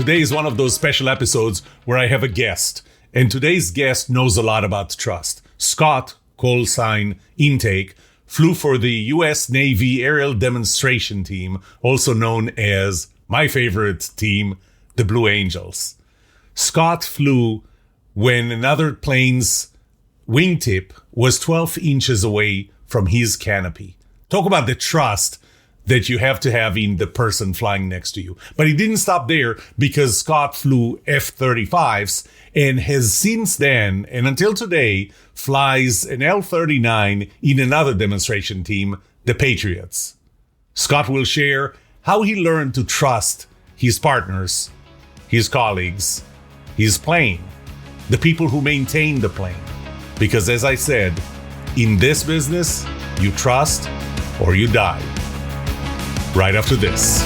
today is one of those special episodes where I have a guest. And today's guest knows a lot about trust. Scott, call sign Intake, flew for the U.S. Navy Aerial Demonstration Team, also known as my favorite team, the Blue Angels. Scott flew when another plane's wingtip was 12 inches away from his canopy. Talk about the trust that you have to have in the person flying next to you. But he didn't stop there, because Scott flew F-35s and has since then, and until today, flies an L-39 in another demonstration team, the Patriots. Scott will share how he learned to trust his partners, his colleagues, his plane, the people who maintain the plane. Because as I said, in this business, you trust or you die. Right after this.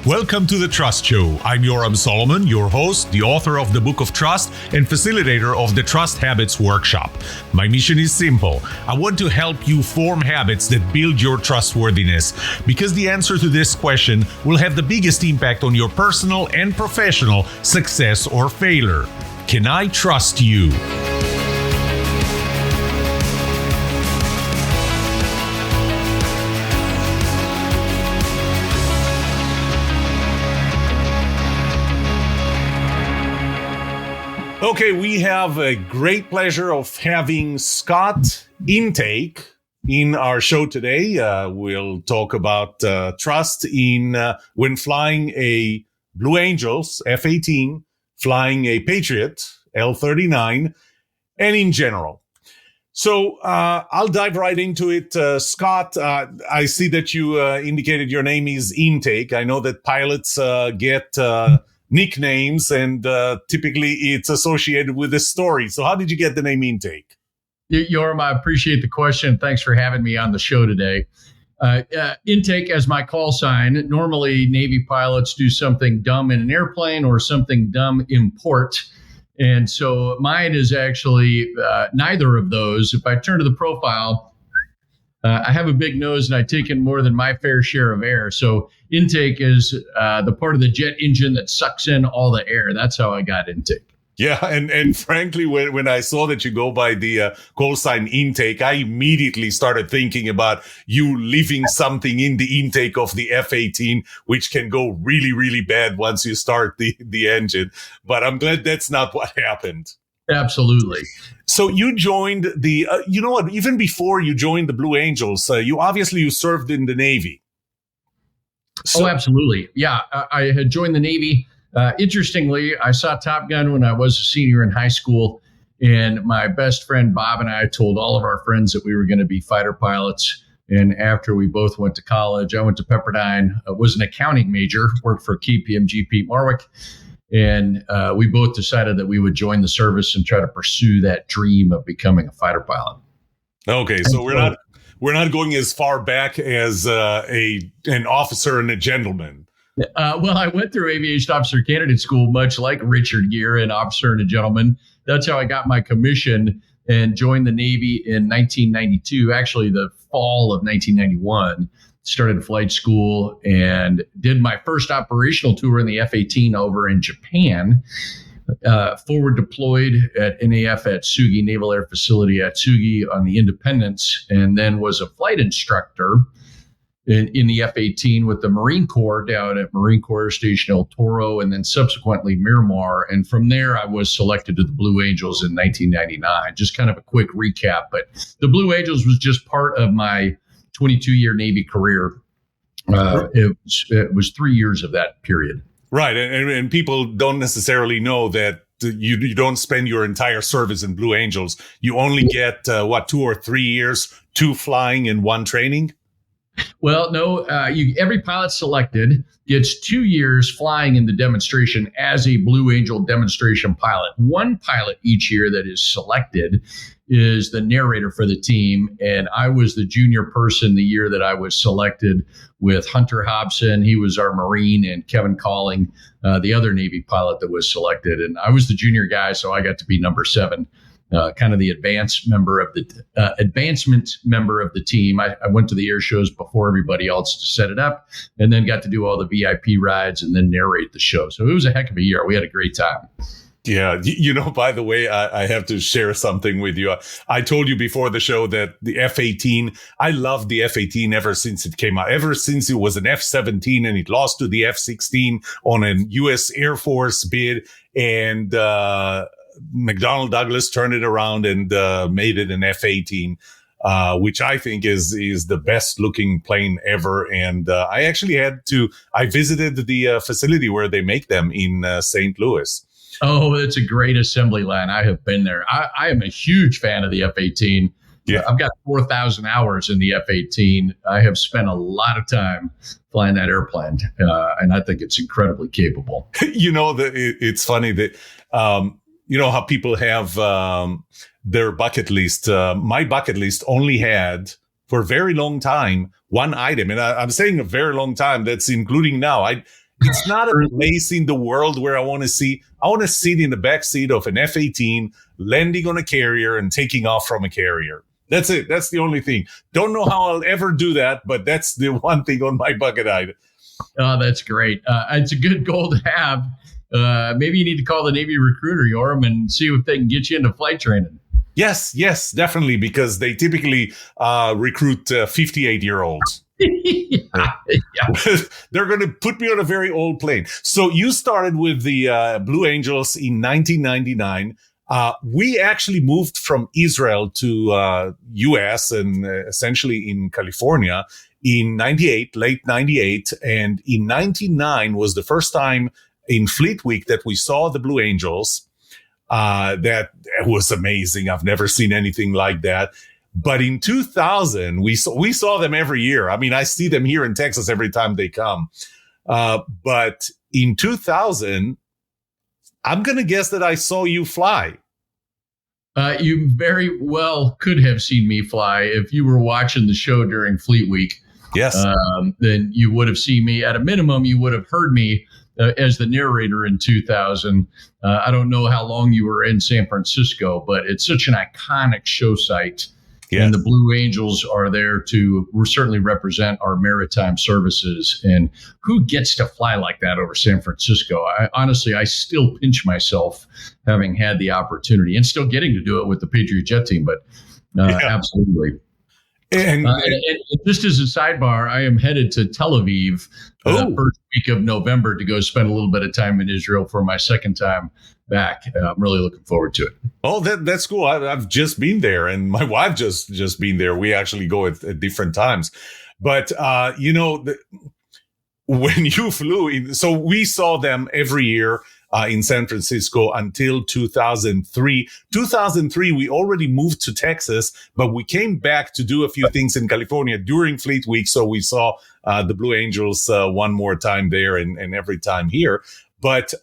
Welcome to The Trust Show. I'm Yoram Solomon, your host, the author of the Book of Trust and facilitator of the Trust Habits Workshop. My mission is simple. I want to help you form habits that build your trustworthiness, because the answer to this question will have the biggest impact on your personal and professional success or failure. Can I trust you? Okay, we have a great pleasure of having Scott Intake in our show today. We'll talk about trust in when flying a Blue Angels F-18, flying a Patriot L-39, and in general. So I'll dive right into it. Scott, I see that you indicated your name is Intake. I know that pilots get nicknames, and typically it's associated with a story. So how did you get the name Intake? Yoram, I appreciate the question. Thanks for having me on the show today. Intake as my call sign. Normally, Navy pilots do something dumb in an airplane or something dumb in port. And so mine is actually neither of those. If I turn to the profile, I have a big nose and I take in more than my fair share of air. So intake is the part of the jet engine that sucks in all the air. That's how I got intake. Yeah, and frankly, when I saw that you go by the call sign Intake, I immediately started thinking about you leaving something in the intake of the F-18, which can go really, really bad once you start the engine. But I'm glad that's not what happened. Absolutely. So you joined the, you know what, even before you joined the Blue Angels, you served in the Navy. So, absolutely. Yeah, I had joined the Navy. Interestingly, I saw Top Gun when I was a senior in high school, and my best friend Bob and I told all of our friends that we were going to be fighter pilots. And after we both went to college, I went to Pepperdine, was an accounting major, worked for KPMG Pete Marwick. And we both decided that we would join the service and try to pursue that dream of becoming a fighter pilot. Okay, so we're not going as far back as an officer and a gentleman. Well, I went through aviation officer candidate school, much like Richard Gere, an officer and a gentleman. That's how I got my commission and joined the Navy in 1992, actually the fall of 1991. Started flight school and did my first operational tour in the F-18 over in Japan. Forward deployed at NAF at Sugi, Naval Air Facility at Sugi on the Independence, and then was a flight instructor in the F-18 with the Marine Corps down at Marine Corps Station El Toro, and then subsequently Miramar. And from there, I was selected to the Blue Angels in 1999. Just kind of a quick recap, but the Blue Angels was just part of my 22-year Navy career. It was 3 years of that period. Right. And people don't necessarily know that you don't spend your entire service in Blue Angels. You only get, 2 or 3 years, 2 flying and 1 training? Well, no, every pilot selected gets 2 years flying in the demonstration as a Blue Angel demonstration pilot. 1 pilot each year that is selected is the narrator for the team. And I was the junior person the year that I was selected with Hunter Hobson. He was our Marine, and Kevin Calling, the other Navy pilot that was selected. And I was the junior guy, so I got to be number 7 kind of the advancement member of the team. I went to the air shows before everybody else to set it up, and then got to do all the VIP rides and then narrate the show. So it was a heck of a year. We had a great time. Yeah. By the way, I have to share something with you. I told you before the show that the F-18, I loved the F-18 ever since it came out, ever since it was an F-17 and it lost to the F-16 on a U.S. Air Force bid. And McDonnell Douglas turned it around and made it an F-18. Which I think is the best looking plane ever. And I visited the facility where they make them in St. Louis. Oh, it's a great assembly line. I have been there. I am a huge fan of the F-18. Yeah. I've got 4,000 hours in the F-18. I have spent a lot of time flying that airplane, and I think it's incredibly capable. It's funny that, how people have their bucket list. My bucket list only had, for a very long time, one item. And I'm saying a very long time, that's including now. It's not a place in the world where I want to sit in the back seat of an F-18, landing on a carrier and taking off from a carrier. That's it. That's the only thing. Don't know how I'll ever do that, but that's the one thing on my bucket item. Oh, that's great. It's a good goal to have. Maybe you need to call the Navy recruiter, Yoram, and see if they can get you into flight training. Yes, definitely, because they typically recruit 58-year-olds. Yeah. They're going to put me on a very old plane. So you started with the Blue Angels in 1999. We actually moved from Israel to U.S. and essentially in California in 98, late 98. And in 99 was the first time in Fleet Week that we saw the Blue Angels. That was amazing. I've never seen anything like that. But in 2000, we saw them every year. I mean, I see them here in Texas every time they come. But in 2000, I'm going to guess that I saw you fly. You very well could have seen me fly if you were watching the show during Fleet Week. Yes. Then you would have seen me. At a minimum, you would have heard me as the narrator in 2000. I don't know how long you were in San Francisco, but it's such an iconic show site. Yes. And the Blue Angels are there to certainly represent our maritime services. And who gets to fly like that over San Francisco? I still pinch myself having had the opportunity and still getting to do it with the Patriot jet team. But absolutely. And just as a sidebar, I am headed to Tel Aviv the first week of November to go spend a little bit of time in Israel for my second time back. I'm really looking forward to it. Oh, that's cool. I've just been there, and my wife just been there. We actually go at different times. But, when you flew in, so we saw them every year in San Francisco until 2003. 2003, we already moved to Texas, but we came back to do a few things in California during Fleet Week. So we saw the Blue Angels one more time there and every time here. But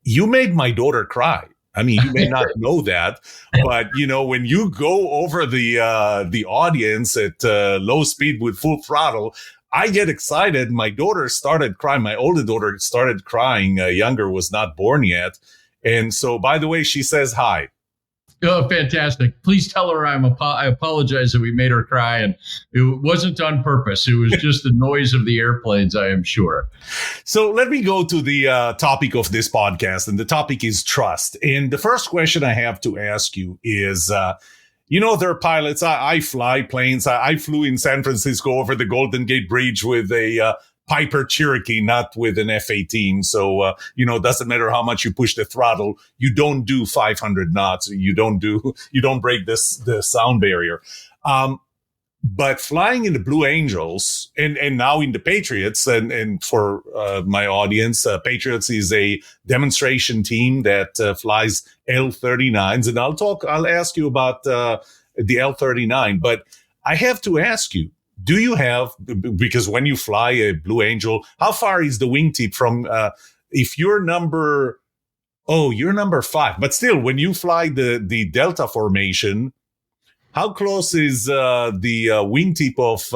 you made my daughter cry. I mean, you may not know that, but when you go over the audience at low speed with full throttle, I get excited. My daughter started crying. My older daughter started crying. Younger was not born yet. And so, by the way, she says hi. Oh, fantastic. Please tell her I apologize that we made her cry. And it wasn't on purpose. It was just the noise of the airplanes, I am sure. So let me go to the topic of this podcast. And the topic is trust. And the first question I have to ask you is, there are pilots. I fly planes. I flew in San Francisco over the Golden Gate Bridge with a Piper Cherokee, not with an F-18. So, it doesn't matter how much you push the throttle. You don't do 500 knots. You don't break the sound barrier. But flying in the Blue Angels and now in the Patriots and for my audience, Patriots is a demonstration team that flies L-39s. And I'll ask you about the L-39, but I have to ask you, do you have, because when you fly a Blue Angel, how far is the wingtip from, if you're number 5, but still when you fly the Delta formation, how close is the wingtip of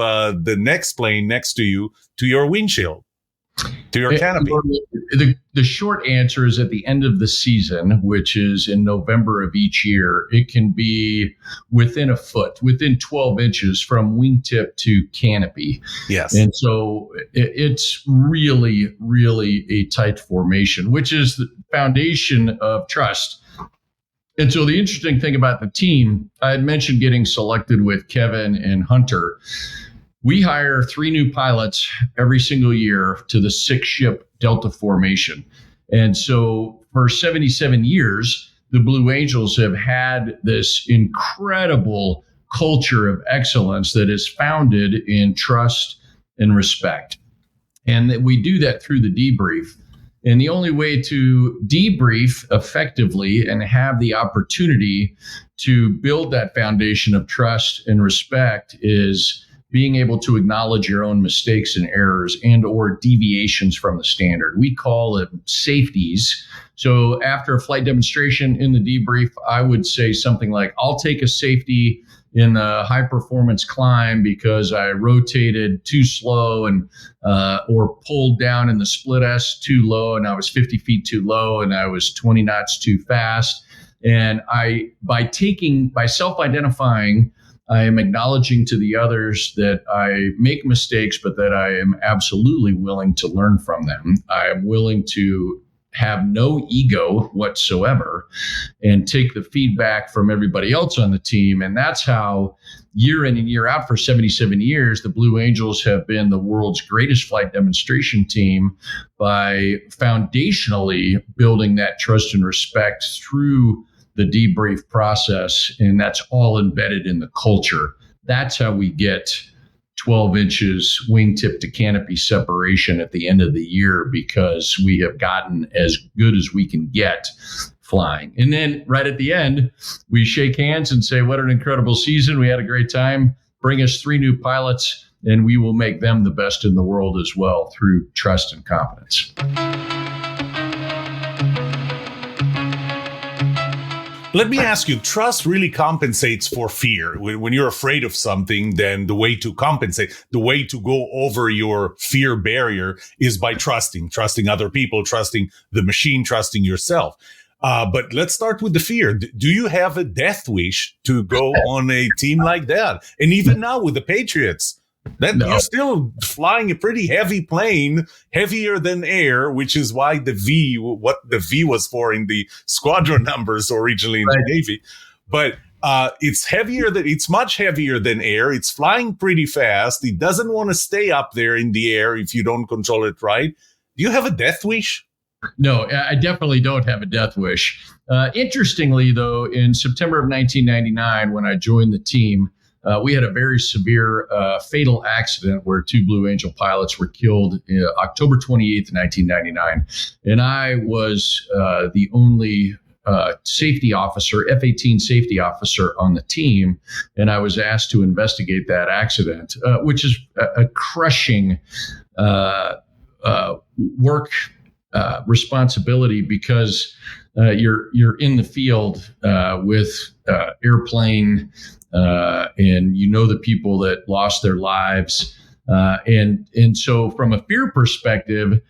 the next plane next to you to your windshield? to your canopy? The short answer is at the end of the season, which is in November of each year, it can be within a foot, within 12 inches from wingtip to canopy. Yes. And so it's really, really a tight formation, which is the foundation of trust. And so the interesting thing about the team, I had mentioned getting selected with Kevin and Hunter. We hire 3 new pilots every single year to the 6-ship Delta formation. And so for 77 years, the Blue Angels have had this incredible culture of excellence that is founded in trust and respect. And that we do that through the debrief. And the only way to debrief effectively and have the opportunity to build that foundation of trust and respect is being able to acknowledge your own mistakes and errors and or deviations from the standard. We call it safeties. So after a flight demonstration in the debrief, I would say something like, I'll take a safety in a high performance climb because I rotated too slow and or pulled down in the split S too low and I was 50 feet too low and I was 20 knots too fast. And by self-identifying, I am acknowledging to the others that I make mistakes, but that I am absolutely willing to learn from them. I am willing to have no ego whatsoever and take the feedback from everybody else on the team. And that's how year in and year out for 77 years, the Blue Angels have been the world's greatest flight demonstration team by foundationally building that trust and respect through the debrief process, and that's all embedded in the culture. That's how we get 12 inches wingtip to canopy separation at the end of the year, because we have gotten as good as we can get flying. And then right at the end, we shake hands and say, what an incredible season. We had a great time. Bring us 3 new pilots, and we will make them the best in the world as well through trust and confidence. Let me ask you, trust really compensates for fear. When you're afraid of something, then the way to compensate, the way to go over your fear barrier is by trusting other people, trusting the machine, trusting yourself. But let's start with the fear. Do you have a death wish to go on a team like that? And even now with the Patriots, you're still flying a pretty heavy plane, heavier than air, which is why what the V was for in the squadron numbers originally in the Navy. But it's much heavier than air. It's flying pretty fast. It doesn't want to stay up there in the air if you don't control it right. Do you have a death wish? No, I definitely don't have a death wish. Interestingly, though, in September of 1999, when I joined the team, we had a very severe fatal accident where 2 Blue Angel pilots were killed October 28th, 1999. And I was the only safety officer, F-18 safety officer on the team. And I was asked to investigate that accident, which is a crushing work responsibility, because you're in the field with airplane, and you know the people that lost their lives, and so from a fear perspective,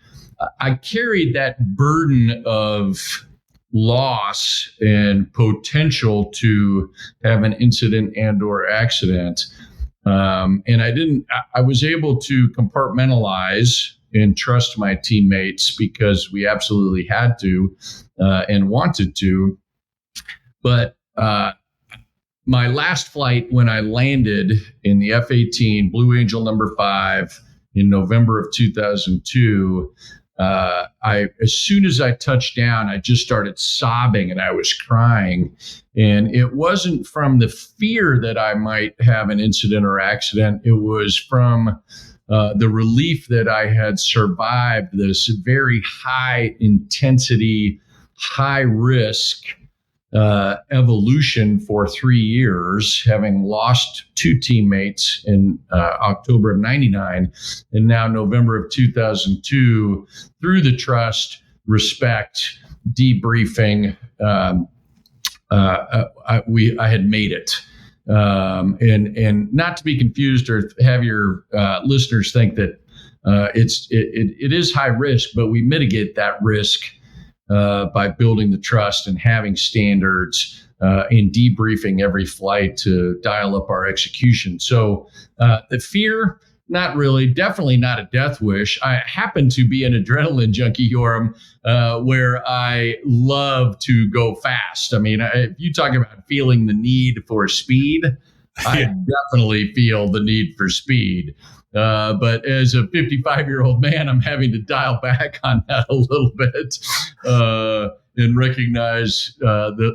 I carried that burden of loss and potential to have an incident and or accident, and I was able to compartmentalize and trust my teammates because we absolutely had to and wanted to. But my last flight, when I landed in the F-18 Blue Angel number 5 in November of 2002, as soon as I touched down, I just started sobbing and I was crying. And it wasn't from the fear that I might have an incident or accident. It was from the relief that I had survived this very high intensity, high risk evolution for 3 years, having lost 2 teammates in October of 99 and now November of 2002, through the trust, respect, debriefing, I had made it. And not to be confused or have your listeners think that it is high risk, but we mitigate that risk by building the trust and having standards and debriefing every flight to dial up our execution. So the fear, not really, definitely not a death wish. I happen to be an adrenaline junkie, Yoram, where I love to go fast. I mean, if you talk about feeling the need for speed, I definitely feel the need for speed. But as a 55-year-old man, I'm having to dial back on that a little bit and recognize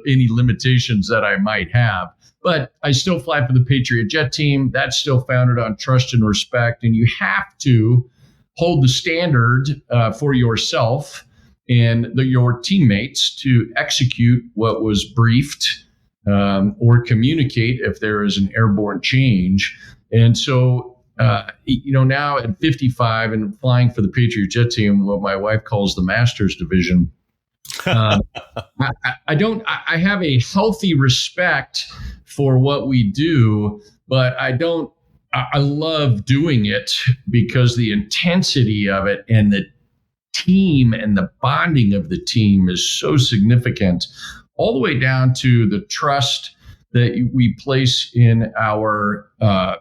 any limitations that I might have. But I still fly for the Patriot jet team. That's still founded on trust and respect. And you have to hold the standard for yourself and your teammates to execute what was briefed or communicate if there is an airborne change. And so, now at 55 and flying for the Patriot jet team, what my wife calls the Masters division, I have a healthy respect for what we do, but I love doing it because the intensity of it and the team and the bonding of the team is so significant, all the way down to the trust that we place in our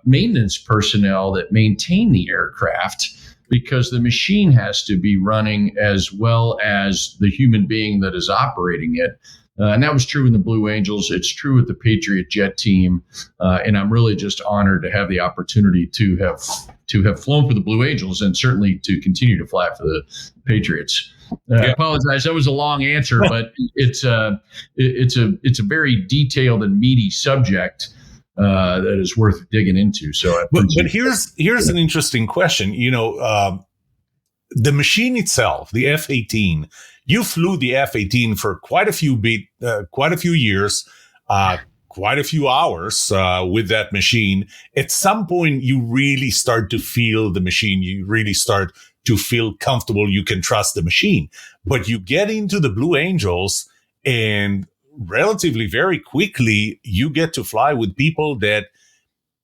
maintenance personnel that maintain the aircraft, because the machine has to be running as well as the human being that is operating it. And that was true in the Blue Angels. It's true with the Patriot jet team. And I'm really just honored to have the opportunity to have flown for the Blue Angels and certainly to continue to fly for the Patriots. I apologize. That was a long answer, but it's a very detailed and meaty subject that is worth digging into. So, but here's an interesting question. The machine itself, the F-18. You flew the F-18 for quite a few years, quite a few hours with that machine. At some point, you really start to feel the machine. You really start to feel comfortable. You can trust the machine. But you get into the Blue Angels, and relatively very quickly, you get to fly with people that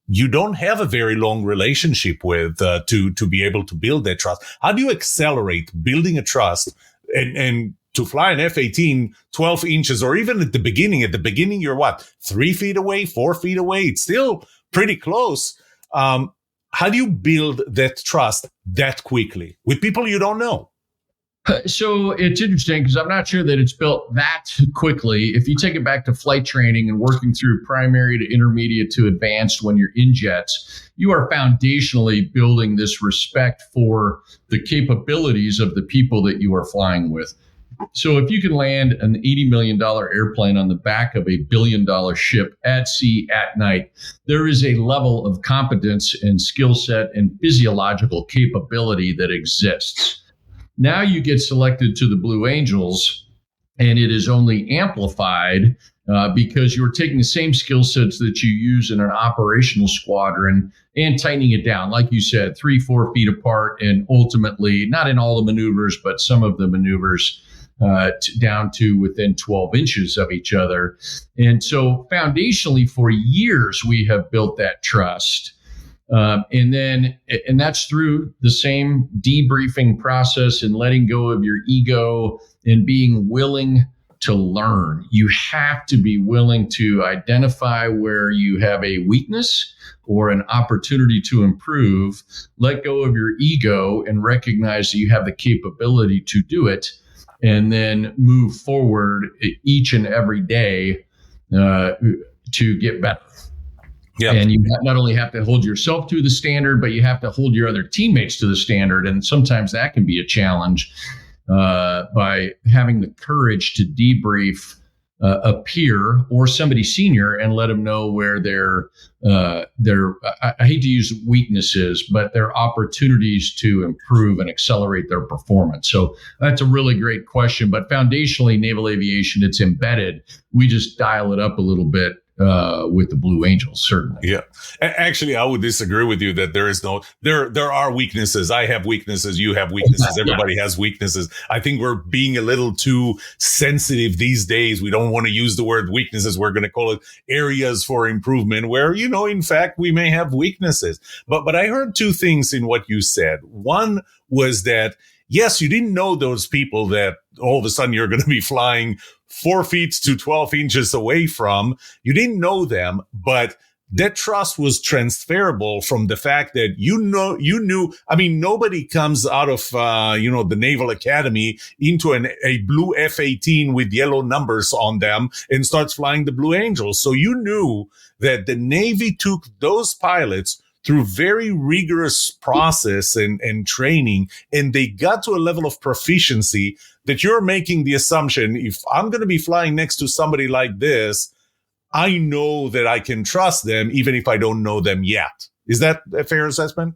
you don't have a very long relationship with to be able to build that trust. How do you accelerate building a trust and to fly an F-18 12 inches, or even at the beginning, you're what, 3 feet away, 4 feet away? It's still pretty close. How do you build that trust that quickly with people you don't know? So it's interesting because I'm not sure that it's built that quickly. If you take it back to flight training and working through primary to intermediate to advanced when you're in jets, you are foundationally building this respect for the capabilities of the people that you are flying with. So if you can land an $80 million airplane on the back of a $1 billion ship at sea at night, there is a level of competence and skill set and physiological capability that exists. Now you get selected to the Blue Angels, and it is only amplified because you're taking the same skill sets that you use in an operational squadron and tightening it down, like you said, 3-4 feet apart, and ultimately, not in all the maneuvers, but some of the maneuvers down to within 12 inches of each other. And so foundationally, for years, we have built that trust. And that's through the same debriefing process and letting go of your ego and being willing to learn. You have to be willing to identify where you have a weakness or an opportunity to improve, let go of your ego and recognize that you have the capability to do it, and then move forward each and every day to get better. Yep. And you not only have to hold yourself to the standard, but you have to hold your other teammates to the standard. And sometimes that can be a challenge by having the courage to debrief a peer or somebody senior and let them know where their I hate to use weaknesses, but their opportunities to improve and accelerate their performance. So that's a really great question. But foundationally, naval aviation, it's embedded. We just dial it up a little bit with the Blue Angels, certainly. Yeah. Actually, I would disagree with you that there are weaknesses. I have weaknesses. You have weaknesses. Everybody has weaknesses. I think we're being a little too sensitive these days. We don't want to use the word weaknesses. We're going to call it areas for improvement where, in fact, we may have weaknesses. But I heard two things in what you said. One was that, yes, you didn't know those people that all of a sudden you're going to be flying 4 feet to 12 inches away from. You didn't know them, but that trust was transferable from the fact that you knew. I mean, nobody comes out of the Naval Academy into a blue F-18 with yellow numbers on them and starts flying the Blue Angels. So you knew that the Navy took those pilots through very rigorous process and training, and they got to a level of proficiency that you're making the assumption, if I'm going to be flying next to somebody like this, I know that I can trust them even if I don't know them yet. Is that a fair assessment?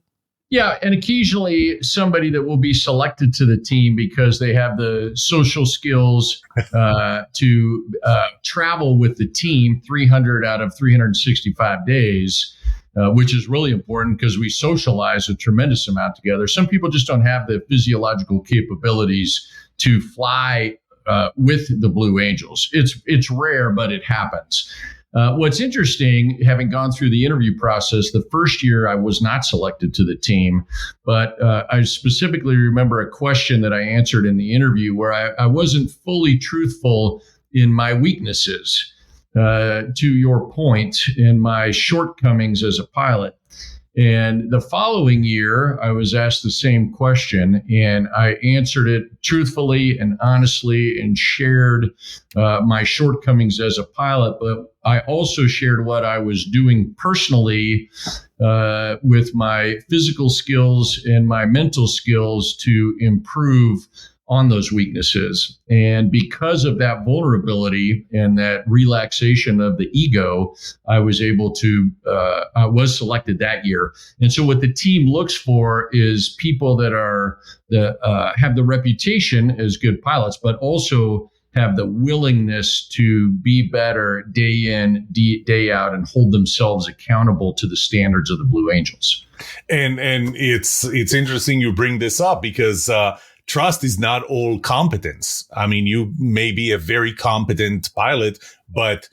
Yeah, and occasionally somebody that will be selected to the team because they have the social skills to travel with the team 300 out of 365 days, which is really important because we socialize a tremendous amount together. Some people just don't have the physiological capabilities to fly with the Blue Angels. It's rare, but it happens. What's interesting, having gone through the interview process, the first year I was not selected to the team, but I specifically remember a question that I answered in the interview where I wasn't fully truthful in my weaknesses, to your point, in my shortcomings as a pilot. And the following year, I was asked the same question, and I answered it truthfully and honestly and shared my shortcomings as a pilot. But I also shared what I was doing personally with my physical skills and my mental skills to improve on those weaknesses. And because of that vulnerability and that relaxation of the ego, I was able to, I was selected that year. And so what the team looks for is people that are have the reputation as good pilots, but also have the willingness to be better day in, day out, and hold themselves accountable to the standards of the Blue Angels. And it's interesting you bring this up because, trust is not all competence. I mean, you may be a very competent pilot, but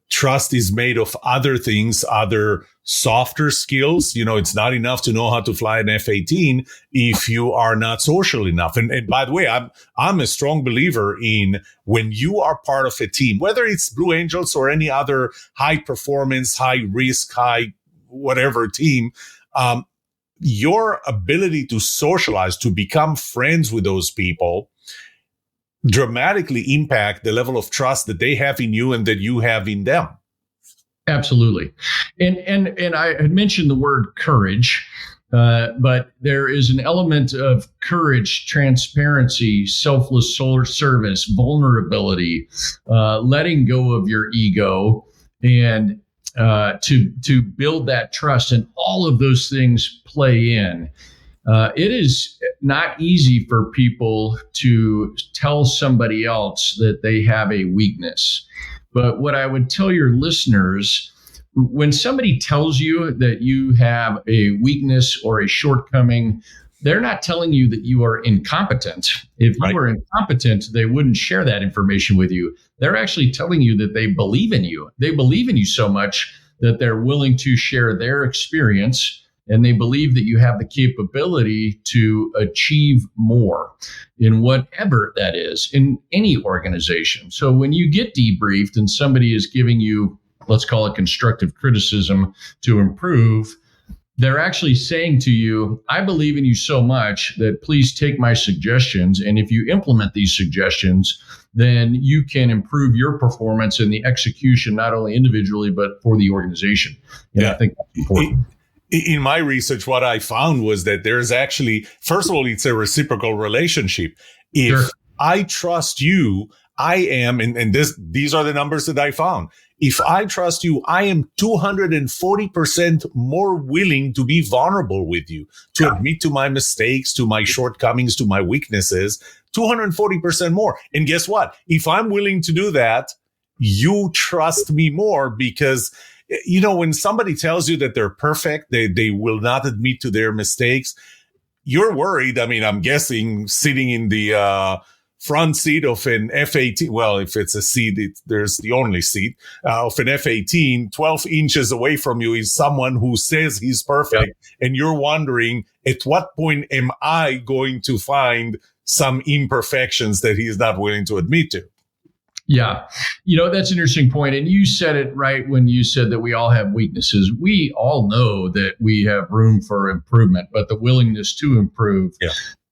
trust is made of other things, other softer skills. It's not enough to know how to fly an F-18 if you are not social enough. And by the way, I'm a strong believer in when you are part of a team, whether it's Blue Angels or any other high performance, high risk, high whatever team, your ability to socialize, to become friends with those people dramatically impact the level of trust that they have in you and that you have in them. Absolutely. And I had mentioned the word courage, but there is an element of courage, transparency, selfless service, vulnerability, letting go of your ego, and to build that trust, and all of those things play in. It is not easy for people to tell somebody else that they have a weakness. But what I would tell your listeners, when somebody tells you that you have a weakness or a shortcoming, they're not telling you that you are incompetent. If you were incompetent, they wouldn't share that information with you. They're actually telling you that they believe in you. They believe in you so much that they're willing to share their experience, and they believe that you have the capability to achieve more in whatever that is in any organization. So when you get debriefed and somebody is giving you, let's call it constructive criticism to improve, they're actually saying to you, I believe in you so much that please take my suggestions. And if you implement these suggestions, then you can improve your performance and the execution, not only individually, but for the organization. And I think that's important. In my research, what I found was that there's actually, first of all, it's a reciprocal relationship. If I trust you, I am, and these are the numbers that I found. If I trust you, I am 240% more willing to be vulnerable with you, to admit to my mistakes, to my shortcomings, to my weaknesses, 240% more. And guess what? If I'm willing to do that, you trust me more because, you know, when somebody tells you that they're perfect, they will not admit to their mistakes. You're worried. I mean, I'm guessing sitting in the front seat of an F-18. Well, if it's a seat, there's the only seat of an F-18, 12 inches away from you is someone who says he's perfect. Yep. And you're wondering, at what point am I going to find some imperfections that he's not willing to admit to? Yeah. You know, that's an interesting point. And you said it right when you said that we all have weaknesses. We all know that we have room for improvement, but the willingness to improve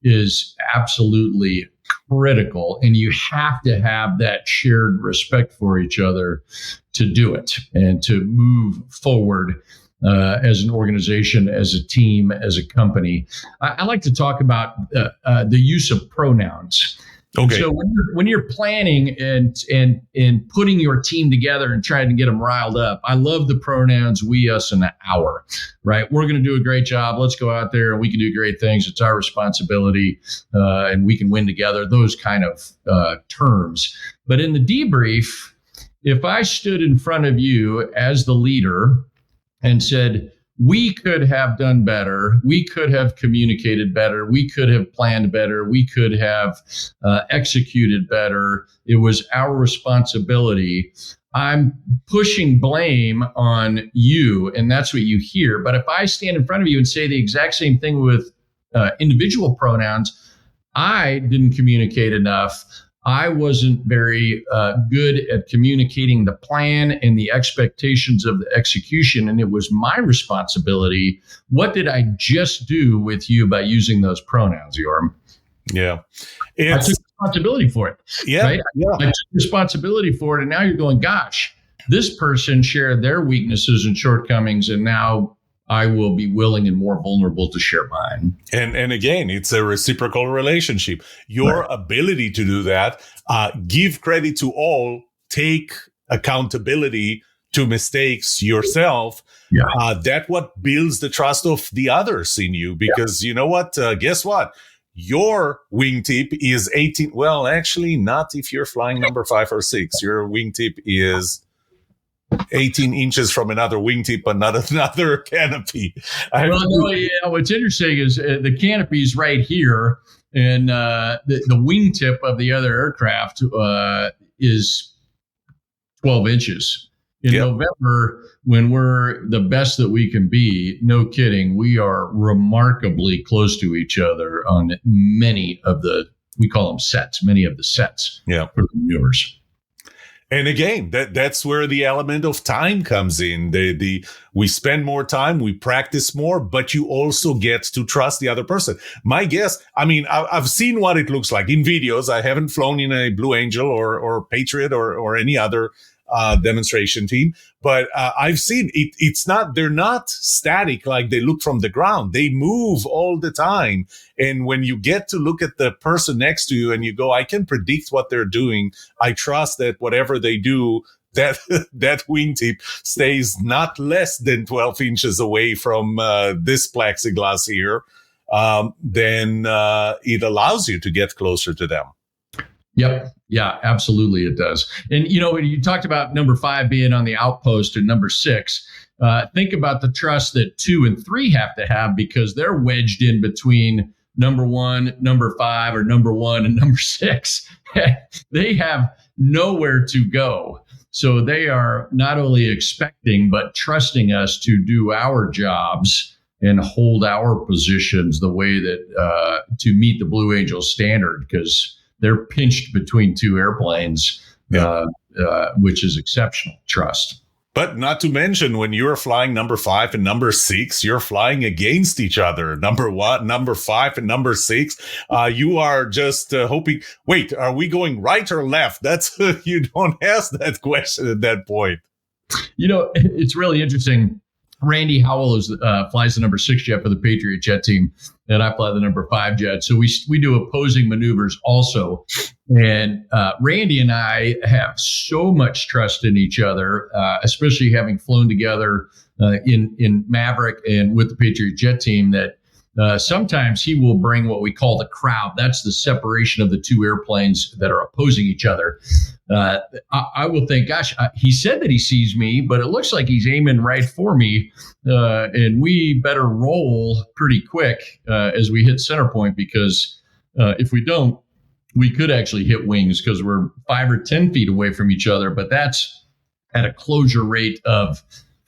is absolutely critical. And you have to have that shared respect for each other to do it and to move forward as an organization, as a team, as a company. I like to talk about the use of pronouns. Okay. So when you're planning and putting your team together and trying to get them riled up, I love the pronouns we, us, and our, right? We're going to do a great job. Let's go out there and we can do great things. It's our responsibility and we can win together. Those kind of terms. But in the debrief, if I stood in front of you as the leader and said, we could have done better. We could have communicated better. We could have planned better. We could have executed better. It was our responsibility. I'm pushing blame on you, and that's what you hear. But if I stand in front of you and say the exact same thing with individual pronouns, I didn't communicate enough. I wasn't very good at communicating the plan and the expectations of the execution, and it was my responsibility. What did I just do with you by using those pronouns, Yoram? Yeah. I took responsibility for it. Yeah, right? I took responsibility for it, and now you're going, gosh, this person shared their weaknesses and shortcomings, and now I will be willing and more vulnerable to share mine. And again, it's a reciprocal relationship. Your ability to do that, give credit to all, take accountability to mistakes yourself. That what builds the trust of the others in you. Because you know what? Guess what? Your wingtip is 18. Well, actually, not if you're flying number 5 or 6. Your wingtip is 18 inches from another wingtip, but not another canopy. What's interesting is the canopy's right here, and the wingtip of the other aircraft is 12 inches. In November, when we're the best that we can be, no kidding, we are remarkably close to each other on many of the, we call them sets, many of the sets for the maneuvers. And again, that's where the element of time comes in. We spend more time, we practice more, but you also get to trust the other person. My guess, I mean, I've seen what it looks like in videos. I haven't flown in a Blue Angel or Patriot or any other demonstration team, but I've seen it. It's not, they're not static like they look from the ground. They move all the time. And when you get to look at the person next to you and you go, I can predict what they're doing. I trust that whatever they do, that wingtip stays not less than 12 inches away from this plexiglass here. Then it allows you to get closer to them. Yep. Yeah, absolutely. It does. And, you know, you talked about number 5 being on the outpost and number 6. Think about the trust that 2 and 3 have to have, because they're wedged in between number 1, number 5, or number 1 and number 6. They have nowhere to go. So they are not only expecting, but trusting us to do our jobs and hold our positions the way that to meet the Blue Angel standard, because they're pinched between 2 airplanes, which is exceptional trust. But not to mention, when you're flying number 5 and number 6, you're flying against each other. Number 5 and number 6. You are just hoping, wait, are we going right or left? That's, you don't ask that question at that point. You know, it's really interesting. Randy Howell flies the number 6 jet for the Patriot jet team, and I fly the number 5 jet. So we do opposing maneuvers also. And Randy and I have so much trust in each other, especially having flown together in Maverick and with the Patriot jet team, that Sometimes he will bring what we call the crowd. That's the separation of the two airplanes that are opposing each other. I will think, gosh, he said that he sees me, but it looks like he's aiming right for me. And we better roll pretty quick as we hit center point, because if we don't, we could actually hit wings because we're 5 or 10 feet away from each other. But that's at a closure rate of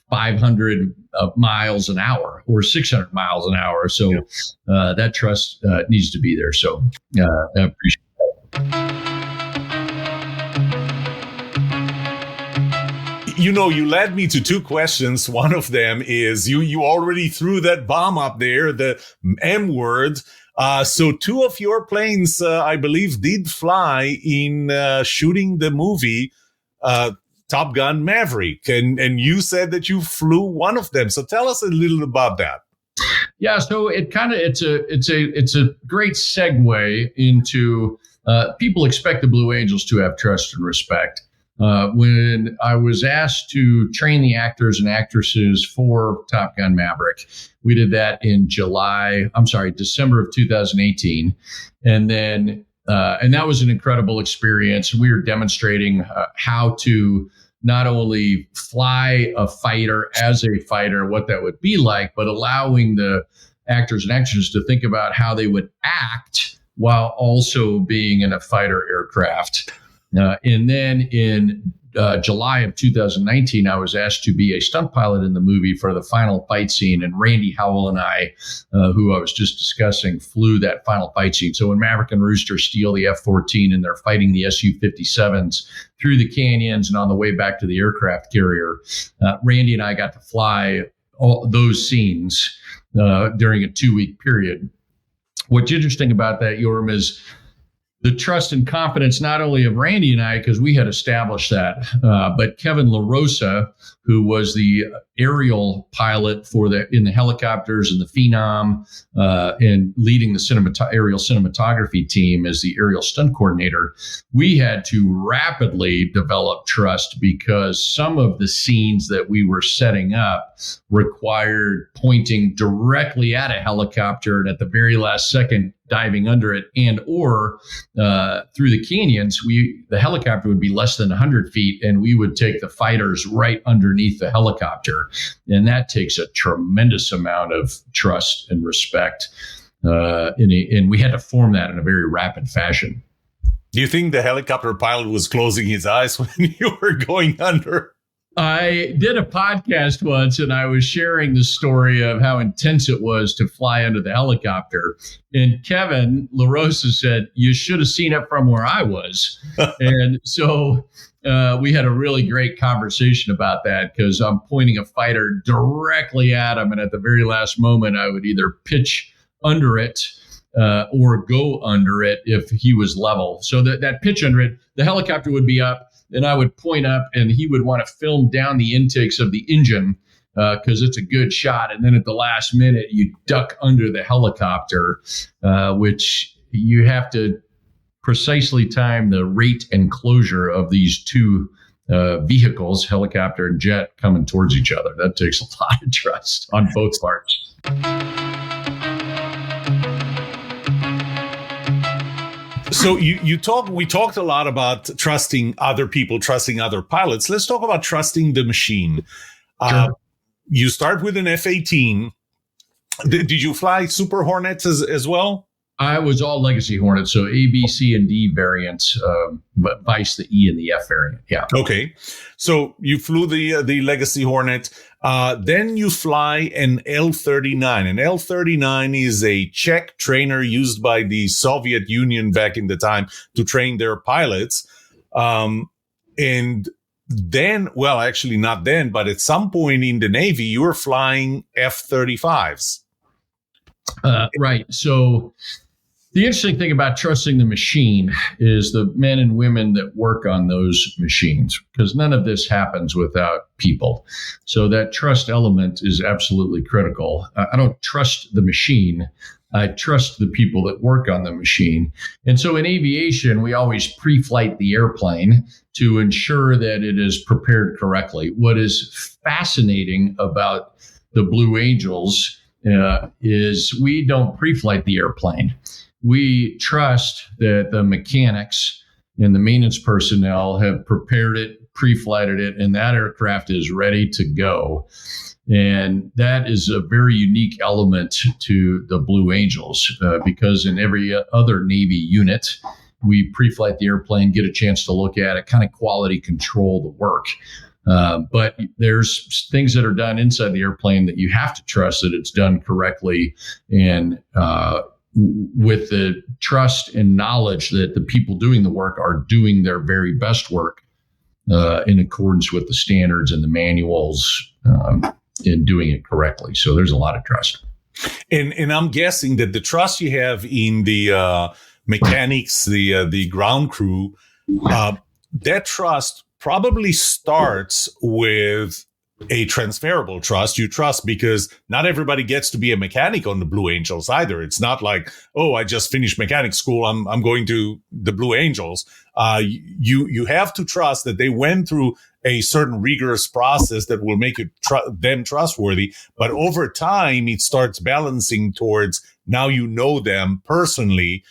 500 miles an hour or 600 miles an hour. So that trust needs to be there. So I appreciate that. You know, you led me to two questions. One of them is you already threw that bomb up there, the M word. So two of your planes, I believe, did fly in shooting the movie Top Gun Maverick, and you said that you flew one of them. So tell us a little about that. Yeah, so it's a great segue into people expect the Blue Angels to have trust and respect. When I was asked to train the actors and actresses for Top Gun Maverick, we did that in December of 2018. And then, and that was an incredible experience. We were demonstrating how to not only fly a fighter as a fighter, what that would be like, but allowing the actors and actresses to think about how they would act while also being in a fighter aircraft. And then in July of 2019, I was asked to be a stunt pilot in the movie for the final fight scene. And Randy Howell and I, who I was just discussing, flew that final fight scene. So when Maverick and Rooster steal the F-14 and they're fighting the Su-57s through the canyons and on the way back to the aircraft carrier, Randy and I got to fly all those scenes during a 2-week period. What's interesting about that, Yoram, is the trust and confidence not only of Randy and I, because we had established that, but Kevin LaRosa, who was the aerial pilot in the helicopters and the Phenom, and leading the aerial cinematography team as the aerial stunt coordinator. We had to rapidly develop trust because some of the scenes that we were setting up required pointing directly at a helicopter and at the very last second diving under it, and or through the canyons, the helicopter would be less than 100 feet, and we would take the fighters right underneath the helicopter, and that takes a tremendous amount of trust and respect, and we had to form that in a very rapid fashion. Do you think the helicopter pilot was closing his eyes when you were going under? I did a podcast once, and I was sharing the story of how intense it was to fly under the helicopter. And Kevin LaRosa said, "You should have seen it from where I was." And so we had a really great conversation about that, because I'm pointing a fighter directly at him. And at the very last moment, I would either pitch under it or go under it if he was level. So that pitch under it, the helicopter would be up, and I would point up, and he would want to film down the intakes of the engine because it's a good shot. And then at the last minute, you duck under the helicopter, which you have to precisely time the rate and closure of these two vehicles, helicopter and jet, coming towards each other. That takes a lot of trust on both parts. So we talked a lot about trusting other people, trusting other pilots. Let's talk about trusting the machine. Sure. You start with an F-18. Did you fly Super Hornets as well? I was all Legacy Hornets, so A, B, C, and D variants, but vice the E and the F variant. Yeah. Okay. So you flew the Legacy Hornet. Then you fly an L-39. An L-39 is a Czech trainer used by the Soviet Union back in the time to train their pilots. And then, well, actually not then, but at some point in the Navy, you were flying F-35s. Right. So the interesting thing about trusting the machine is the men and women that work on those machines, because none of this happens without people. So that trust element is absolutely critical. I don't trust the machine. I trust the people that work on the machine. And so in aviation, we always pre-flight the airplane to ensure that it is prepared correctly. What is fascinating about the Blue Angels is we don't pre-flight the airplane. We trust that the mechanics and the maintenance personnel have prepared it, pre-flighted it, and that aircraft is ready to go. And that is a very unique element to the Blue Angels because in every other Navy unit, we pre-flight the airplane, get a chance to look at it, kind of quality control the work. But there's things that are done inside the airplane that you have to trust that it's done correctly and with the trust and knowledge that the people doing the work are doing their very best work in accordance with the standards and the manuals in doing it correctly. So there's a lot of trust. And I'm guessing that the trust you have in the mechanics, the ground crew, that trust probably starts with a transferable trust. You trust because not everybody gets to be a mechanic on the Blue Angels either. It's not like, oh, I just finished mechanic school, I'm going to the Blue Angels. You have to trust that they went through a certain rigorous process that will make it them trustworthy. But over time, it starts balancing towards now you know them personally,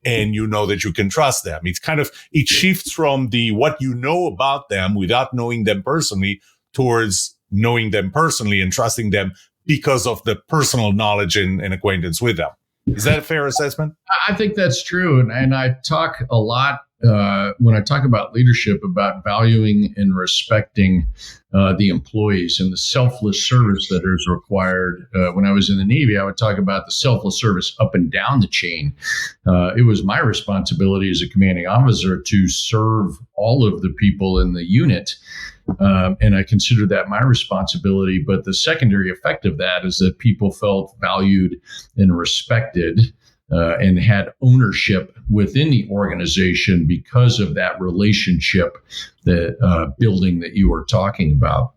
and you know that you can trust them. It shifts from the what you know about them without knowing them personally towards knowing them personally and trusting them because of the personal knowledge and acquaintance with them. Is that a fair assessment? I think that's true. And I talk a lot when I talk about leadership about valuing and respecting the employees and the selfless service that is required. When I was in the Navy, I would talk about the selfless service up and down the chain. It was my responsibility as a commanding officer to serve all of the people in the unit. And I consider that my responsibility. But the secondary effect of that is that people felt valued and respected and had ownership within the organization because of that relationship, that building that you were talking about.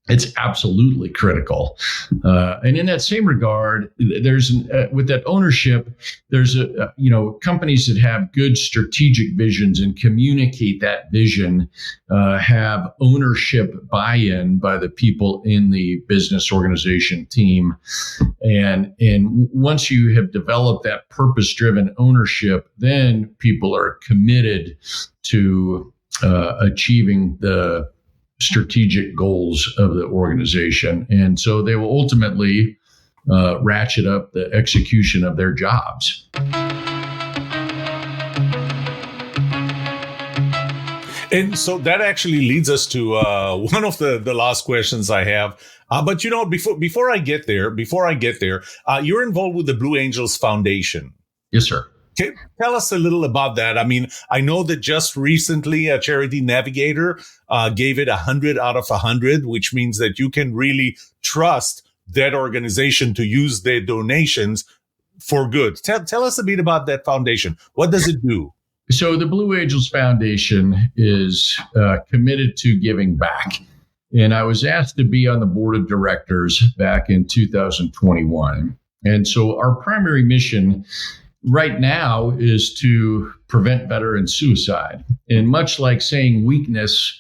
It's absolutely critical. And in that same regard, there's with that ownership, there's companies that have good strategic visions and communicate that vision, have ownership buy-in by the people in the business organization team. And once you have developed that purpose-driven ownership, then people are committed to achieving the strategic goals of the organization. And so they will ultimately ratchet up the execution of their jobs. And so that actually leads us to one of the last questions I have. But before I get there, you're involved with the Blue Angels Foundation. Yes, sir. Okay, tell us a little about that. I mean, I know that just recently a Charity Navigator gave it 100 out of 100, which means that you can really trust that organization to use their donations for good. Tell us a bit about that foundation. What does it do? So the Blue Angels Foundation is committed to giving back. And I was asked to be on the board of directors back in 2021. And so our primary mission right now is to prevent veteran suicide. And much like saying weakness,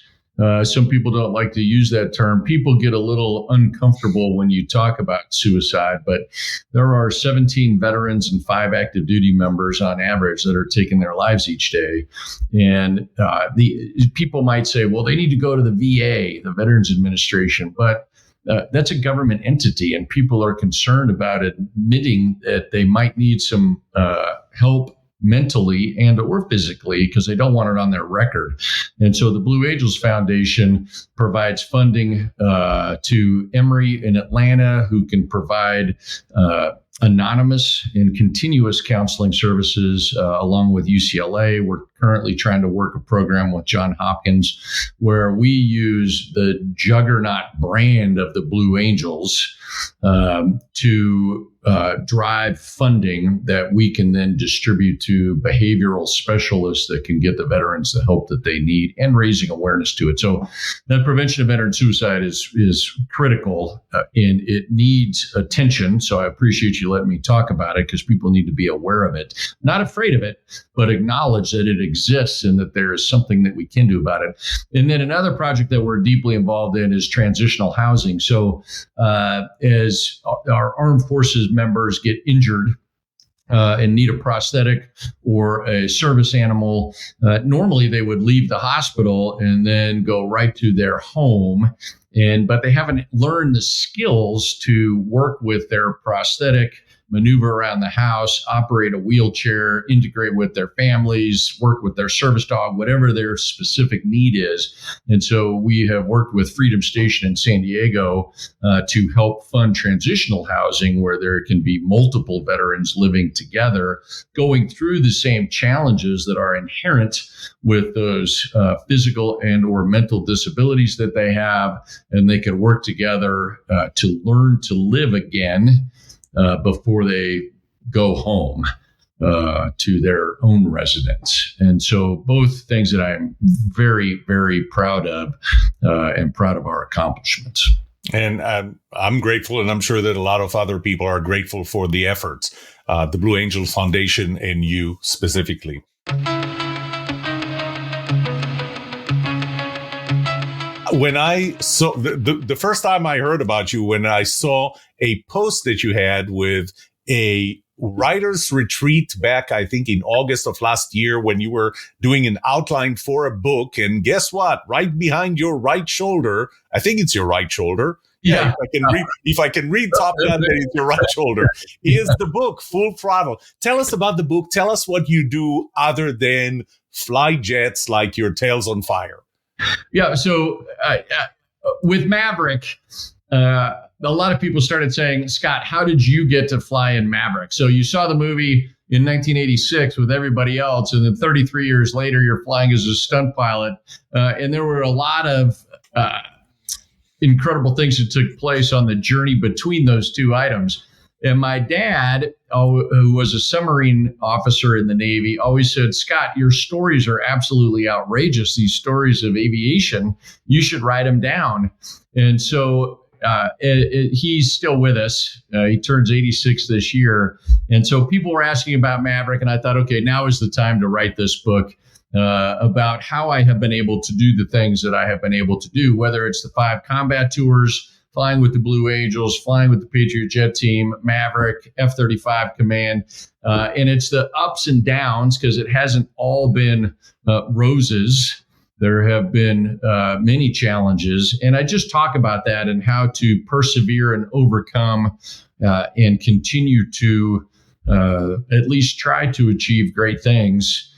some people don't like to use that term. People get a little uncomfortable when you talk about suicide, but there are 17 veterans and 5 active duty members on average that are taking their lives each day. And the people might say, well, they need to go to the VA, the Veterans Administration, but that's a government entity, and people are concerned about admitting that they might need some help mentally and or physically because they don't want it on their record. And so the Blue Angels Foundation provides funding to Emory in Atlanta, who can provide anonymous and continuous counseling services along with UCLA. We're currently trying to work a program with Johns Hopkins where we use the juggernaut brand of the Blue Angels to drive funding that we can then distribute to behavioral specialists that can get the veterans the help that they need and raising awareness to it. So that prevention of veteran suicide is critical and it needs attention. So I appreciate you you let me talk about it because people need to be aware of it, not afraid of it, but acknowledge that it exists and that there is something that we can do about it. And then another project that we're deeply involved in is transitional housing. So as our armed forces members get injured and need a prosthetic or a service animal, normally they would leave the hospital and then go right to their home. But they haven't learned the skills to work with their prosthetic, maneuver around the house, operate a wheelchair, integrate with their families, work with their service dog, whatever their specific need is. And so we have worked with Freedom Station in San Diego to help fund transitional housing where there can be multiple veterans living together, going through the same challenges that are inherent with those physical and or mental disabilities that they have, and they can work together to learn to live again before they go home to their own residence. And so both things that I'm very, very proud of and proud of our accomplishments. And I'm grateful, and I'm sure that a lot of other people are grateful for the efforts, the Blue Angels Foundation and you specifically. When I saw the first time I heard about you, when I saw a post that you had with a writer's retreat back, I think in August of last year, when you were doing an outline for a book, and guess what? Right behind your right shoulder, I think it's your right shoulder. Yeah. If I can read Top Gun, then it's your right shoulder. Is the book Full Throttle? Tell us about the book. Tell us what you do other than fly jets like your Tails on Fire. Yeah. So with Maverick, a lot of people started saying, Scott, how did you get to fly in Maverick? So you saw the movie in 1986 with everybody else, and then 33 years later, you're flying as a stunt pilot. And there were a lot of incredible things that took place on the journey between those two items. And my dad, who was a submarine officer in the Navy, always said, Scott, your stories are absolutely outrageous. These stories of aviation, you should write them down. And so he's still with us. He turns 86 this year. And so people were asking about Maverick, and I thought, okay, now is the time to write this book about how I have been able to do the things that I have been able to do, whether it's the 5 combat tours, flying with the Blue Angels, flying with the Patriot jet team, Maverick, F-35 Command. And it's the ups and downs, because it hasn't all been roses. There have been many challenges. And I just talk about that and how to persevere and overcome and continue to at least try to achieve great things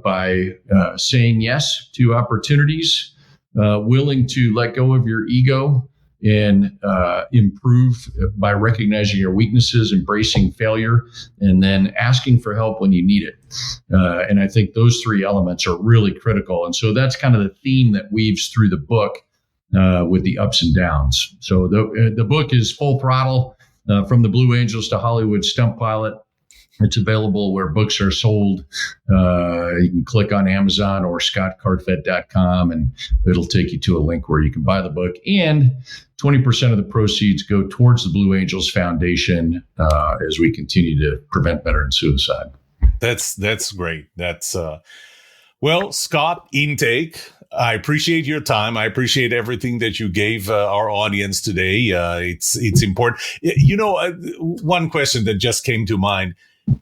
by saying yes to opportunities, willing to let go of your ego, and improve by recognizing your weaknesses, embracing failure, and then asking for help when you need it. And I think those 3 elements are really critical. And so that's kind of the theme that weaves through the book with the ups and downs. So the book is Full Throttle, from the Blue Angels to Hollywood Stunt Pilot. It's available where books are sold. You can click on Amazon or scottkartvedt.com, and it'll take you to a link where you can buy the book. And 20% of the proceeds go towards the Blue Angels Foundation as we continue to prevent veteran suicide. That's great. That's well, Scott Intake, I appreciate your time. I appreciate everything that you gave our audience today. It's important. You know, one question that just came to mind.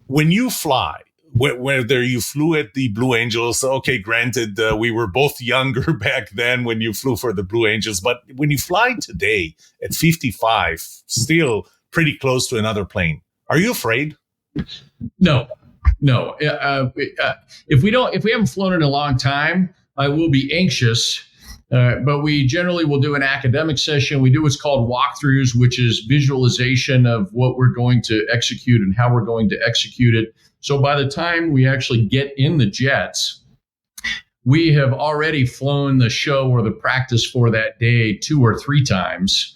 When you fly, whether you flew at the Blue Angels, okay, granted, we were both younger back then when you flew for the Blue Angels, but when you fly today at 55, still pretty close to another plane, are you afraid? No. If we haven't flown in a long time, I will be anxious. But we generally will do an academic session. We do what's called walkthroughs, which is visualization of what we're going to execute and how we're going to execute it. So by the time we actually get in the jets, we have already flown the show or the practice for that day 2 or 3 times.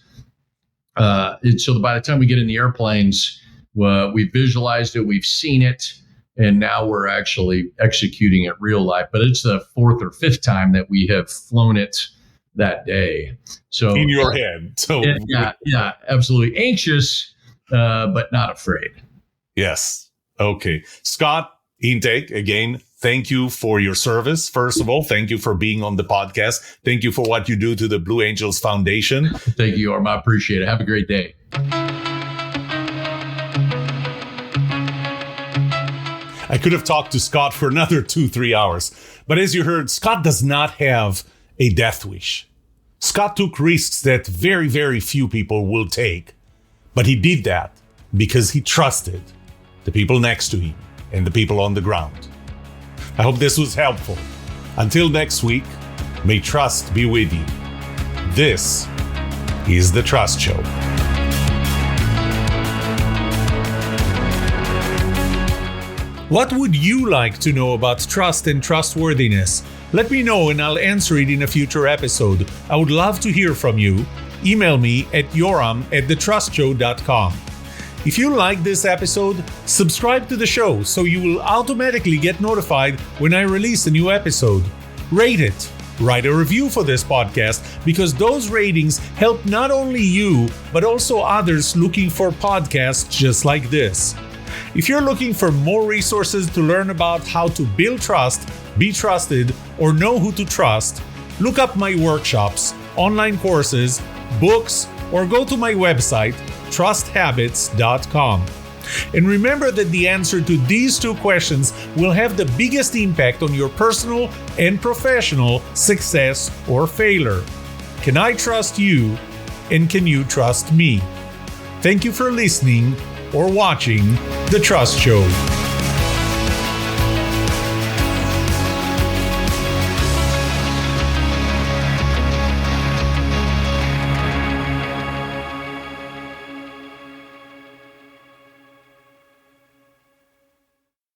And so by the time we get in the airplanes, we visualized it, we've seen it, and now we're actually executing it real life. But it's the 4th or 5th time that we have flown it that day. So in your head. So yeah, absolutely. Anxious, but not afraid. Yes. Okay. Scott, Intake, again, thank you for your service. First of all, thank you for being on the podcast. Thank you for what you do to the Blue Angels Foundation. Thank you, Orm. I appreciate it. Have a great day. I could have talked to Scott for another 2-3 hours. But as you heard, Scott does not have a death wish. Scott took risks that very, very few people will take. But he did that because he trusted the people next to him and the people on the ground. I hope this was helpful. Until next week, may trust be with you. This is The Trust Show. What would you like to know about trust and trustworthiness? Let me know and I'll answer it in a future episode. I would love to hear from you. Email me at yoram@thetrustshow.com. If you like this episode, subscribe to the show so you will automatically get notified when I release a new episode. Rate it. Write a review for this podcast because those ratings help not only you, but also others looking for podcasts just like this. If you're looking for more resources to learn about how to build trust, be trusted, or know who to trust, look up my workshops, online courses, books, or go to my website, trusthabits.com. And remember that the answer to these two questions will have the biggest impact on your personal and professional success or failure. Can I trust you? And can you trust me? Thank you for listening or watching The Trust Show.